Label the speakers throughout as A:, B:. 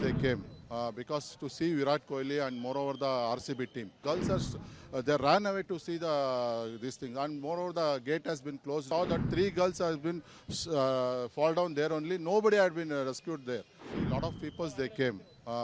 A: they came because to see Virat Kohli and moreover the RCB team. Girls are they ran away to see the this thing, and moreover the gate has been closed. Saw that three girls have been fall down there only. Nobody had been rescued there. A lot of people they came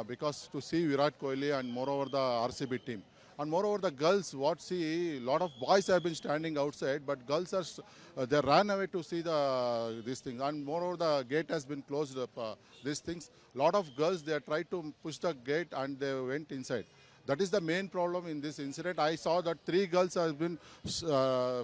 A: because to see Virat Kohli and moreover the RCB team. And moreover, the girls, what see, a lot of boys have been standing outside, but girls are they ran away to see the this thing. And moreover, the gate has been closed up. These things, lot of girls they tried to push the gate and they went inside. That is the main problem in this incident. I saw that three girls have been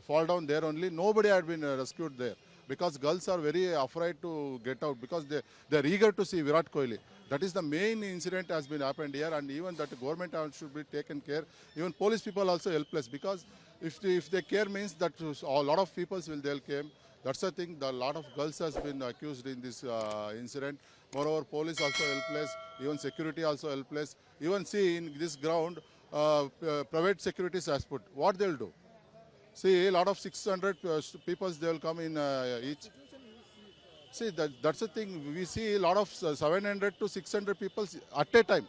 A: fall down there only. Nobody had been rescued there because girls are very afraid to get out because they are eager to see Virat Kohli. That is the main incident has been happened here, and even that government should be taken care. Even police people also helpless because if they care means that a lot of people will they'll came. That's the thing. A lot of girls has been accused in this incident. Moreover, police also helpless. Even security also helpless. Even see in this ground, private securities has put. What they'll do? See, a lot of 600 people they will come in each. See, that's the thing. We see a lot of 700 to 600 people at a time.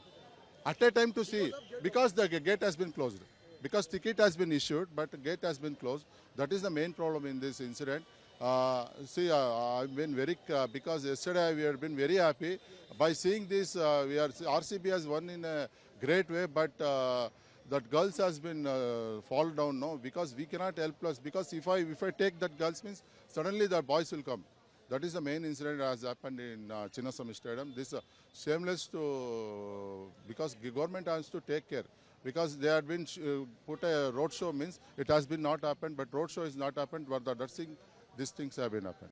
A: At a time to see. Because the gate has been closed. Because ticket has been issued, but the gate has been closed. That is the main problem in this incident. I've been very, because yesterday we have been very happy. By seeing this, RCB has won in a great way, but that girls has been fall down now because we cannot help us. Because if I take that girls means suddenly the boys will come. That is the main incident that has happened in Chinnaswamy Stadium. This shameless to because the government has to take care because they had been put a road show means it has been not happened, but road show is not happened. But that's thing, these things have been happened.